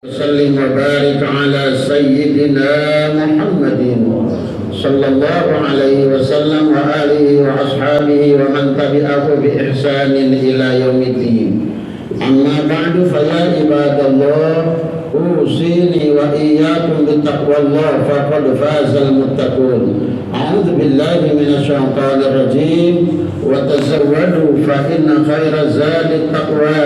وسلم وبارك على سيدنا محمد صلى الله عليه وسلم وآله وأصحابه ومن تبعه بإحسان إلى يوم الدين. أما بعد فيا عباد الله أوصيني وإياكم بتقوى الله فقد فاز المتقون. أعوذ بالله من الشيطان الرجيم وتزودوا فإن خير الزاد التقوى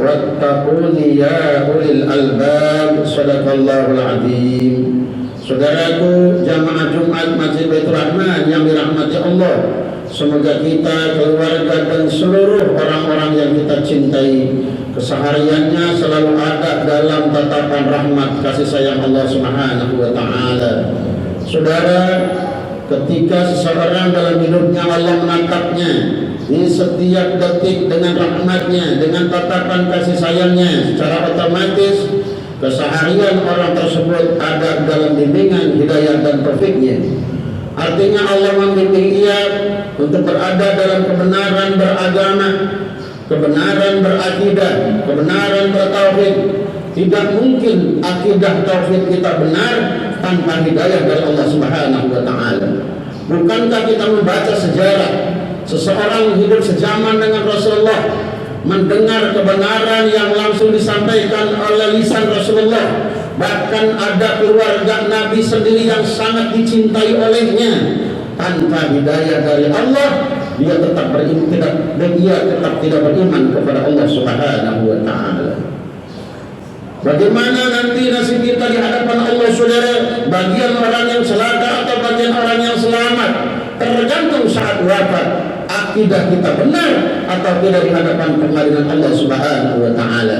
wattaquni ya ulil albab. Shadaqallahul azim. Saudaraku jamaah Jumat Masjid Baitur Rahman yang dirahmati Allah, semoga kita, keluarga dan seluruh orang-orang yang kita cintai kesehariannya selalu ada dalam tatapan rahmat kasih sayang Allah Subhanahu wa taala. Saudara, ketika seseorang dalam hidupnya Allah menatapnya di setiap detik dengan rahmatnya, dengan tatapan kasih sayangnya, secara otomatis keseharian orang tersebut ada dalam bimbingan hidayah dan taufiknya. Artinya Allah membimbing ia untuk berada dalam kebenaran beragama, kebenaran berakidah, kebenaran bertauhid. Tidak mungkin akidah tauhid kita benar tanpa hidayah dari Allah Subhanahu wa taala. Bukankah kita membaca sejarah seseorang hidup sejaman dengan Rasulullah, mendengar kebenaran yang langsung disampaikan oleh lisan Rasulullah, bahkan ada keluarga Nabi sendiri yang sangat dicintai olehnya. Tanpa hidayah dari Allah, dia tetap tidak beriman kepada Allah Subhanahu wa taala. Bagaimana nanti nasib kita di hadapan Allah, saudara? Bagian orang yang celaka atau bagian orang yang selamat tergantung saat wafat. Akidah kita benar atau tidak di hadapan pengadilan Allah Subhanahu wa taala.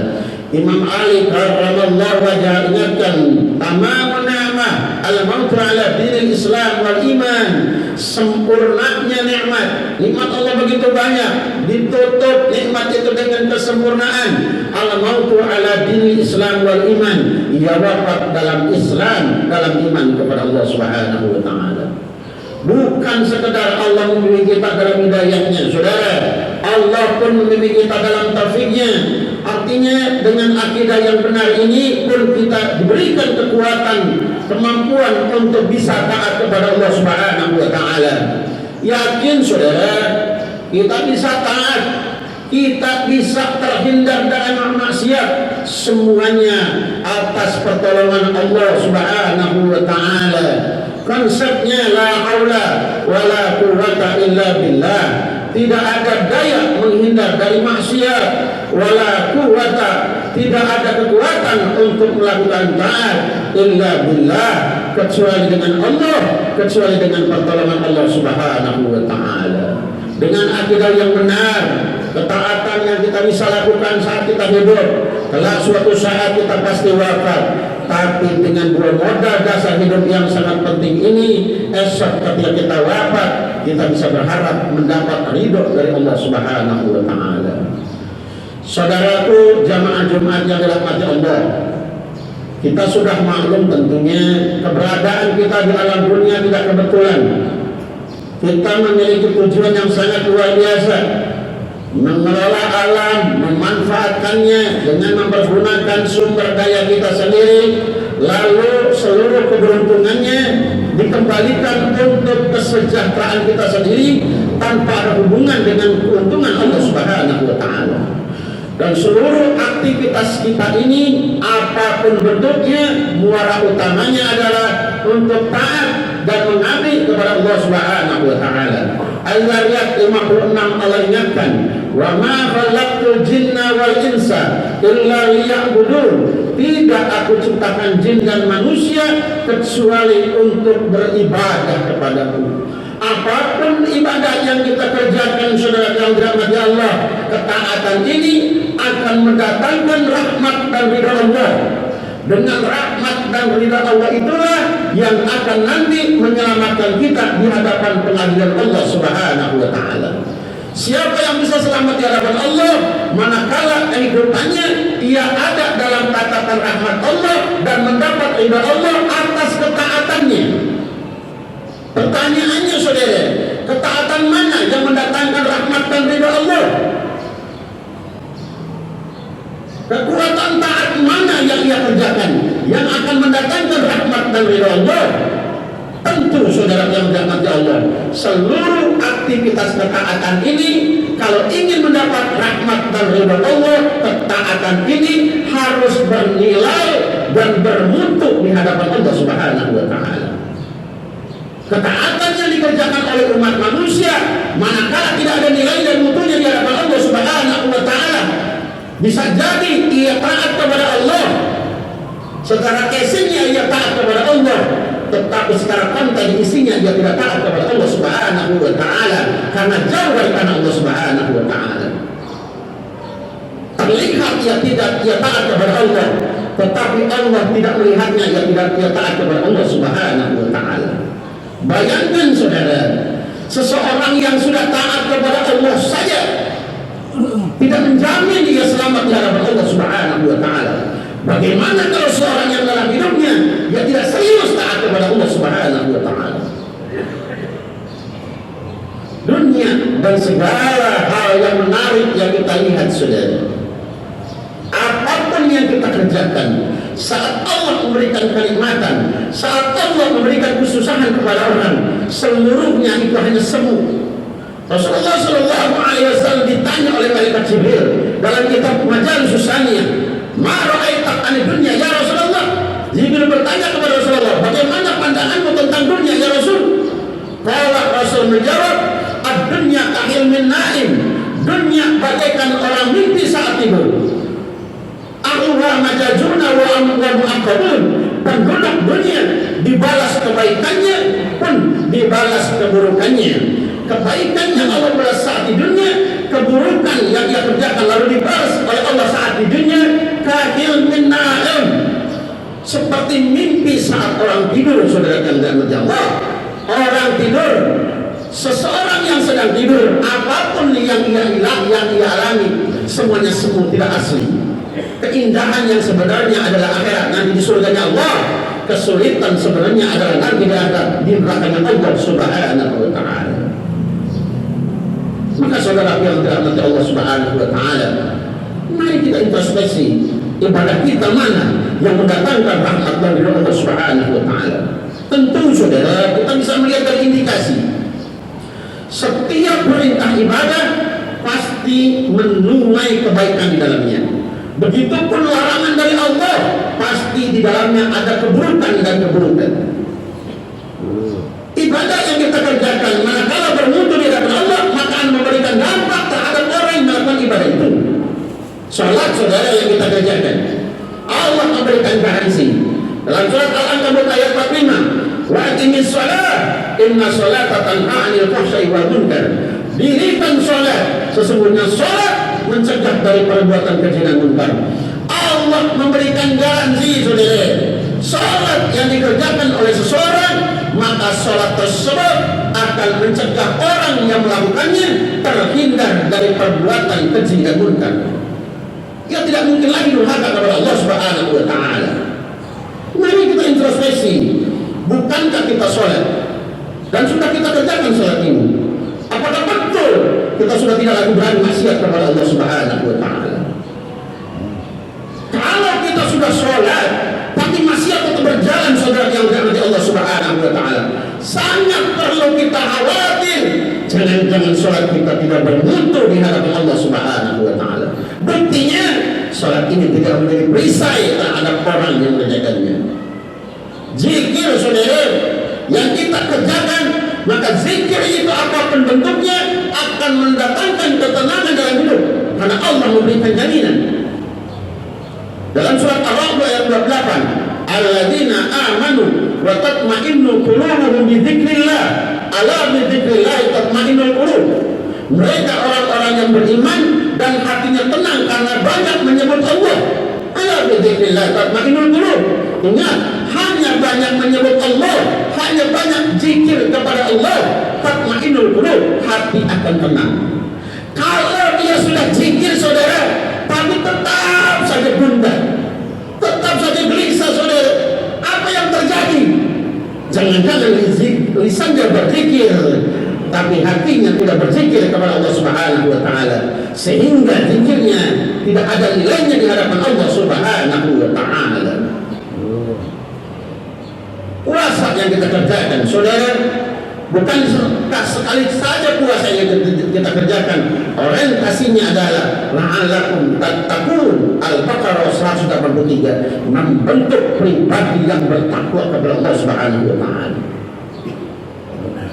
Imam Ali karramallahu wajhah ingatkan, tamamun ni'mah al-mautu ala dinil Islam wal iman. Sempurnanya nikmat Allah begitu banyak, ditutup nikmat itu dengan kesempurnaan. Al-mautu ala dinil Islam wal iman, ia wafat dalam Islam, dalam iman kepada Allah Subhanahu wa taala. Bukan sekedar Allah membimbing kita dalam hidayahnya, saudara, Allah pun membimbing kita dalam taufiknya. Artinya dengan akidah yang benar ini pun kita diberikan kekuatan, kemampuan untuk bisa taat kepada Allah Subhanahu wa taala. Yakin saudara, kita bisa taat, kita bisa terhindar dari maksiat, semuanya atas pertolongan Allah Subhanahu wa taala. Konsepnya la haula wala quwwata illa billah. Tidak ada daya menghindar dari maksiat, wala quwwata, tidak ada kekuatan untuk melakukan taat illa billah, kecuali dengan Allah, kecuali dengan pertolongan Allah Subhanahu wa taala. Dengan akidah yang benar, ketaatan yang kita bisa lakukan saat kita hidup, kelak suatu saat kita pasti wafat. Tapi dengan dua modal dasar hidup yang sangat penting ini, esok ketika kita wafat, kita bisa berharap mendapat ridho dari Allah Subhanahu wa taala. Saudaraku jamaah Jumat yang dirahmati Allah, kita sudah maklum tentunya keberadaan kita di alam dunia tidak kebetulan. Kita memiliki tujuan yang sangat luar biasa, mengelola alam, memanfaatkannya dengan mempergunakan sumber daya kita sendiri, lalu seluruh keberuntungannya dikembalikan untuk kesejahteraan kita sendiri tanpa ada hubungan dengan keuntungan Allah Subhanahu wa taala. Dan seluruh aktivitas kita ini apapun bentuknya, muara utamanya adalah untuk taat dan mengabdi kepada Allah Subhanahu wa taala. Al-Zariyat 56 Allah ingatkan, wa ma khalaqtul jinna wal insa illa liya'budun. Tidak aku ciptakan jin dan manusia kecuali untuk beribadah kepadaku. Apapun ibadah yang kita kerjakan, saudara yang dirahmati Allah, ketaatan ini akan mendatangkan rahmat dan ridha Allah. Dengan rahmat dan ridha Allah itulah yang akan nanti menyelamatkan kita di hadapan pengadilan Allah Subhanahu wa taala. Siapa yang bisa selamat di hadapan Allah manakala kehidupannya ia ada dalam tatapan rahmat Allah dan mendapat ridha Allah atas ketaatannya. Pertanyaannya saudara, ketaatan mana yang mendatangkan rahmat dan ridha Allah? Kekuatan taat mana yang ia kerjakan yang akan mendatangkan rahmat dan ridha Allah? Tentu saudara yang dirahmati Allah, seluruh aktivitas ketaatan ini kalau ingin mendapat rahmat dan ridha Allah, ketaatan ini harus bernilai dan bermutu di hadapan Allah Subhanahu wa taala. Ketaatan yang dikerjakan oleh umat manusia manakala tidak ada nilai dan mutunya di hadapan Allah Subhanahu wa taala, bisa jadi ia taat kepada Allah, secara casingnya ia taat kepada Allah, tetapi secara konten isinya dia tidak taat kepada Allah Subhanahu wa taala karena jauh dari tanah Allah Subhanahu wa taala. Terlihat ia taat kepada Allah, tetapi Allah tidak melihatnya, ia taat kepada Allah Subhanahu wa taala. Bayangkan saudara, seseorang yang sudah taat kepada Allah saja tidak menjamin dia selamat di hadapan Allah Subhanahu wa taala. Bagaimana kalau seorang yang dalam hidupnya dia tidak serius taat kepada Allah Subhanahu wa taala? Dunia dan segala hal yang menarik yang kita lihat saudara, apapun yang kita kerjakan, saat Allah memberikan kenikmatan, saat Allah memberikan kesusahan kepada orang, seluruhnya itu hanya semu. Rasulullah Shallallahu Alaihi Wasallam ditanya oleh malaikat Jibril dalam kitab Majalis Susaniyah, "Ma ra'aita an dunya ya Rasulullah?" Jibril bertanya kepada Rasulullah, "Bagaimana pandanganmu tentang dunia ya Rasul?" Kalau Rasul menjawab, "Ad-dunya kahilmin naim." Dunia bagaikan orang mimpi saat tidur. Ahluha majajuna wa mu'aqqabun. Penduduk dunia dibalas kebaikannya pun dibalas keburukannya. Kebaikan yang Allah balas saat di dunia, keburukan yang ia kerjakan lalu dibalas oleh Allah saat di dunia, kahil min na'im, seperti mimpi saat orang tidur. Saudara yang dirahmati Allah, orang tidur, seseorang yang sedang tidur, apapun yang ia alami semuanya semu, tidak asli. Keindahan yang sebenarnya adalah akhirat, nanti di surganya Allah. Kesulitan sebenarnya adalah nanti di nerakanya Allah Subhanahu wa taala. Maka saudara yang dirahmati Allah Subhanahu wa taala, mari kita introspeksi ibadah kita mana yang mendatangkan rahmat dari Allah Subhanahu wa taala. Tentu saudara kita bisa melihat dari indikasi. Setiap perintah ibadah pasti menuai kebaikan di dalamnya. Begitupun larangan dari Allah pasti di dalamnya ada keburukan dan keburukan. Ibadah yang kita kerjakan manakala bermutu di hadapan Allah maka akan memberikan dampak terhadap orang yang melakukan ibadah itu. Salat saudara yang kita kerjakan, Allah memberikan garansi dalam surat Al-Ankabut ayat 45, wa aqimis shalah inna sholata tanha 'anil fahsya'i wal munkar. Dirikan salat, sesungguhnya salat mencegah dari perbuatan keji dan munkar. Allah memberikan garansi saudara, salat yang dikerjakan oleh seseorang maka salat tersebut akan mencegah orang yang melakukannya terhindar dari perbuatan keji dan munkar. Ya tidak mungkin lagi durhaka kepada Allah Subhanahu wa taala. Mari kita introspeksi, bukankah kita sholat dan sudah kita kerjakan sholat ini? Apakah betul kita sudah tidak lagi berani maksiat kepada Allah Subhanahu wa taala? Kalau kita sudah sholat tapi maksiat tetap berjalan, saudara yang dirahmati Allah Subhanahu wa taala, sangat perlu kita khawatir jangan-jangan sholat kita tidak bermutu di hadapan Allah Subhanahu wa taala. Buktinya sholat ini tidak menjadi perisai terhadap orang yang mengerjakannya. Zikir saudara yang kita kerjakan, maka zikir itu apapun bentuknya akan mendatangkan ketenangan dalam hidup karena Allah memberikan jaminan. Dalam surat Ar-Ra'd ayat 28, alladzina amanu wa tatma'innu qulubuhum bi dzikrillah, ala bi dzikrillah tatma'innul qulub. Mereka orang-orang yang beriman dan hatinya tenang karena banyak menyebut Allah. Ala bi dzikrillah tatma'innul qulub. Ingat, hanya banyak menyebut Allah, hanya banyak zikir kepada Allah, tatma'innul qulub, hati akan tenang. Kalau dia sudah zikir saudara, tapi tetap saja gundah, tetap saja gelisah saudara, apa yang terjadi? Jangan-jangan lisannya berzikir tapi hatinya tidak berzikir kepada Allah Subhanahu wa taala, sehingga zikirnya tidak ada nilainya di hadapan Allah Subhanahu wa Ta'ala. Puasa yang kita kerjakan, saudara, bukan sekali saja puasa yang kita kerjakan. Orientasinya adalah la'allakum tattaqun. Al-Baqarah 183, membentuk pribadi yang bertakwa kepada Allah Subhanahu wa Ta'ala.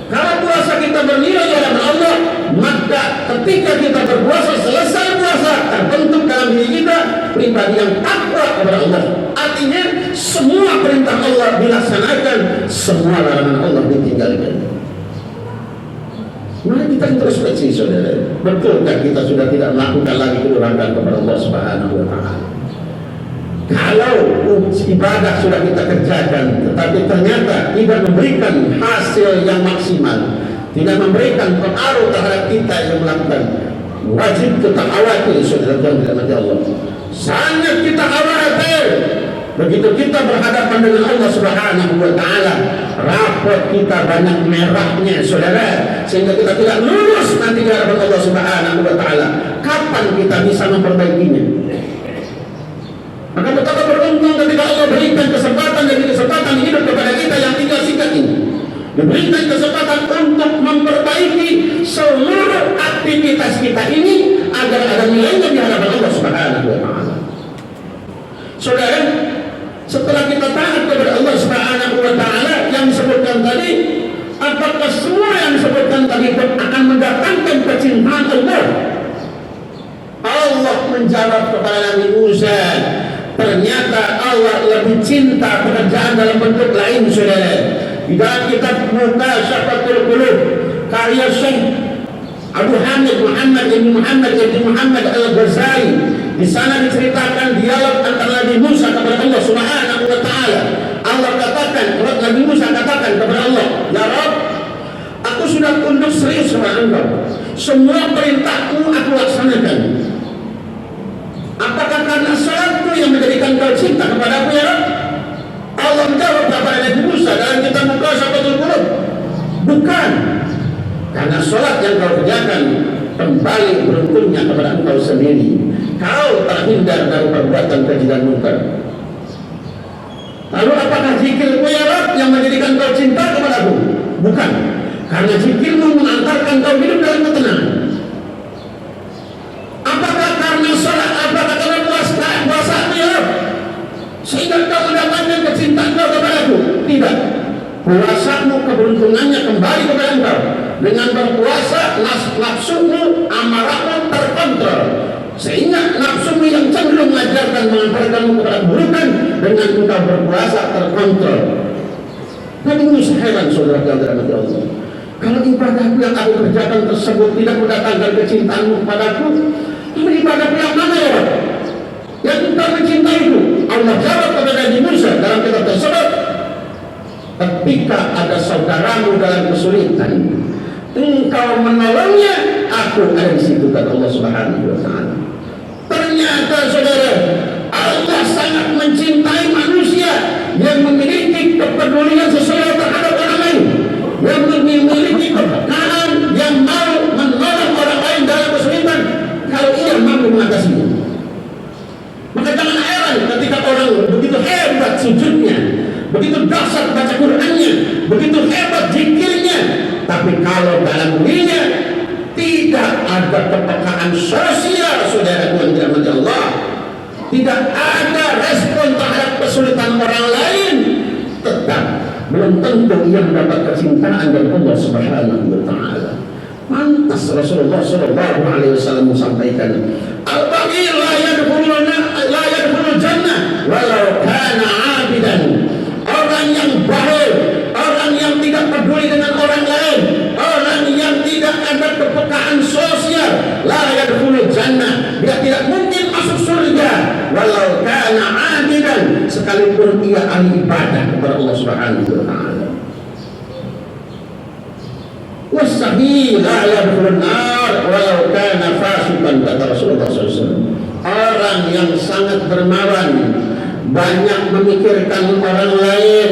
Kalau puasa kita bernilai di hadapan Allah, maka ketika kita berpuasa, selesai puasa, terbentuk dalam diri kita pribadi yang takwa kepada Allah. Artinya semua perintah Allah dilaksanakan, semua larangan Allah ditinggalkan. Mari kita introspeksi, saudara. Betulkah kita sudah tidak melakukan lagi kedurhakaan kepada Allah Subhanahu wa Ta'ala? Kalau ibadah sudah kita kerjakan, tetapi ternyata tidak memberikan hasil yang maksimal, tidak memberikan pengaruh terhadap kita yang melakukan, wajib kita khawatir, saudara yang dirahmati Allah. Sangat kita khawatir. Begitu kita berhadapan dengan Allah Subhanahu wa Ta'ala, rapot kita banyak merahnya, saudara, sehingga kita tidak lulus nanti di hadapan Allah Subhanahu wa Ta'ala. Kapan kita bisa memperbaikinya? Maka betapa beruntung ketika Allah berikan kesempatan demi kesempatan hidup kepada kita yang tinggal singkat ini, diberikan kesempatan untuk memperbaiki seluruh aktivitas kita ini agar ada nilainya di hadapan Allah Subhanahu wa Ta'ala. Saudara, setelah kita taat kepada Allah Subhanahu wa Ta'ala yang disebutkan tadi, apakah semua yang disebutkan tadi akan mendatangkan kecintaan Allah? Allah menjawab kepada Nabi Musa, ternyata Allah lebih cinta pekerjaan dalam bentuk lain, saudara. Di dalam kitab Mutasyafatul Qulub karya Syekh Abu Hamid Muhammad ibn Muhammad Al-Ghazali, di sana diceritakan dialog antara Nabi Musa kepada Allah Subhanahu wa Ta'ala. Allah katakan, Nabi Musa katakan kepada Allah, ya Rabb, aku sudah tunduk serius kepada Engkau. Semua perintahmu aku laksanakan. Apakah karena salatku yang menjadikan kau cinta kepada aku, ya Rabb? Allah menjawab kepada Nabi Musa dalam kitab Mutasyafatul Qulub, bukan. Karena salat yang kau kerjakan kembali beruntungnya kepada engkau sendiri. Kau terhindar dari perbuatan keji dan munkar. Lalu apakah zikirku, ya Rabb, yang menjadikan kau cinta kepada aku? Bukan. Karena zikirmu mengantarkan kau hidup dalam ketenangan. Apakah karena salat, apakah karena puasa, ya Rabb, sehingga kau mendapatkan kecintaan kau kepadaku? Tidak. Puasamu keberuntungannya kembali kepada engkau. Dengan berpuasa, nafsumu, amarahmu terkontrol, sehingga nafsumu yang cenderung mengajarkan mengantarkanmu kepada keburukan, dengan engkau berpuasa terkontrol. Nabi Musa heran, saudara yang dirahmati Allah. Kalau ibadahku yang aku kerjakan tersebut tidak mendatangkan kecintaanmu kepadaku, lalu ibadahku yang mana, ya Rabb, yang engkau mencintaiku? Allah jawab kepada Nabi Musa dalam kitab tersebut, ketika ada saudaramu dalam kesulitan, engkau menolongnya, aku ada di situ, kata Allah Subhanahu wa Ta'ala. Ternyata, saudara, Allah sangat mencintai manusia yang memiliki kepedulian sesuai terhadap orang lain, yang memiliki kepekaan, yang mau menolong orang lain dalam kesulitan kalau ia mampu mengatasinya. Maka jangan heran ketika orang begitu hebat sujudnya, begitu dahsyat baca Qur'annya, begitu hebat zikirnya, tapi kalau dalam dirinya tidak ada kepekaan sosial, saudara yang dirahmati Allah, tidak ada respon terhadap kesulitan orang lain, tetap belum tentu ia mendapat kecintaan dari Allah Subhanahu wa Ta'ala. Pantas Rasulullah Sallallahu Alaihi Wasallam menyampaikan, al-baqi la yadkhulul jannah walau kana 'abidan. Orang yang baik, orang yang tidak peduli dengan orang lain, orang yang tidak ada kepekaan sosial, la yadkhulul jannah, dia tidak mungkin masuk surga walau kana 'abidan, sekalipun ia ahli ibadah kepada Allah Subhanahu wa Ta'ala. Wasahih la yadkhulun nar walau kana fasiqan, kata Rasulullah SAW. Orang yang sangat dermawan, banyak memikirkan orang lain,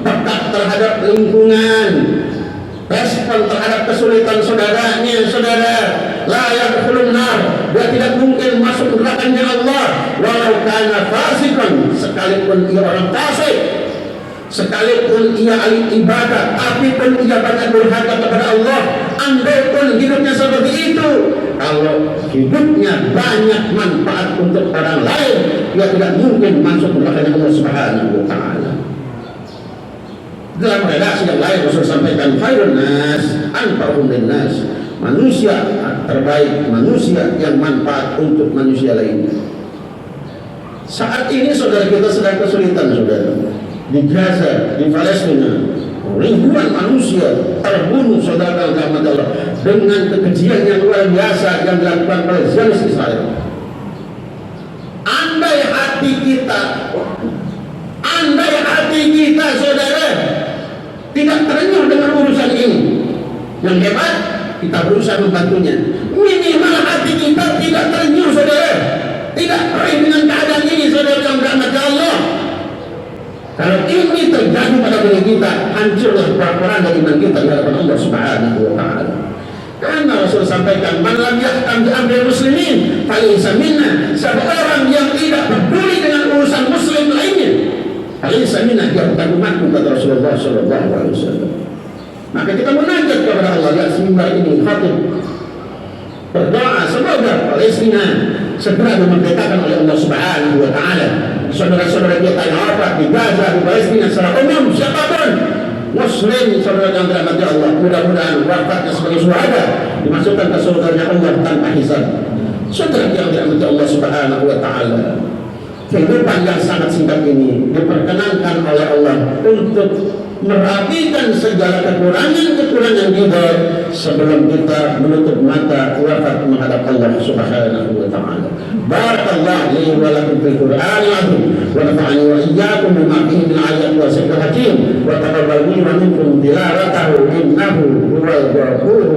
peka terhadap lingkungan, respon terhadap kesulitan saudaranya, saudara, la yadkhulun nar, dia tidak mungkin masuk nerakanya Allah walau kana fasikan, sekalipun ia orang fasik, sekalipun ia ahli ibadah, tapi pun ia banyak durhaka kepada Allah, andai pun hidupnya seperti itu, kalau hidupnya banyak manfaat untuk orang lain, dia tidak mungkin masuk nerakanya Allah Subhanahu wa taala. Dalam redaksi yang lain Rasul sampaikan khairun nas anfa'uhum linnas, manusia terbaik manusia yang manfaat untuk manusia lainnya. Saat ini saudara kita sedang kesulitan, saudara. Di Gaza, di Palestina, ribuan manusia terbunuh, saudara dalam Allah, dengan kekejian yang luar biasa yang dilakukan oleh Zionis Israel. Andai hati kita, saudara, tidak terenyuh dengan urusan ini, yang hebat kita berusaha membantunya. Minimal hati kita tidak terenyuh, saudara, tidak perih dengan keadaan ini, saudara yang dirahmati Allah. Kalau ini terjadi pada diri kita, hancurlah peran-peran iman kita di hadapan Allah Subhanahu wa taala. Karena Rasul sampaikan, man lam yahtam bi amri muslimin falaysa minna, seorang yang tidak peduli dengan urusan muslim lainnya, falaysa minna, dia bukan umatku, kata Rasulullah sallallahu alaihi wasallam. Maka kita munajat kepada Allah di atas mimbar ini, khatib berdoa semoga Palestina segera dimerdekakan oleh Allah Subhanahu wa taala. Saudara-saudara kita yang wafat di Gaza, di Palestina secara umum, siapapun muslim, saudara yang dirahmati Allah, mudah-mudahan wafatnya sebagai syuhada dimasukkan ke surganya Allah tanpa hisab. Saudara yang dirahmati Allah Subhanahu wa taala, kehidupan yang sangat singkat ini diperkenankan oleh Allah untuk merapikan segala kekurangan kita sebelum kita menutup mata wafat menghadap Allah Subhanahu wa taala. Barakallahu li wa lakum fil Qur'anil azim wa nafa'ani wa iyyakum bima fihi min ayati wa zikril hakim wa taqabbal minni wa minkum tilawatahu innahu huwal ghafurur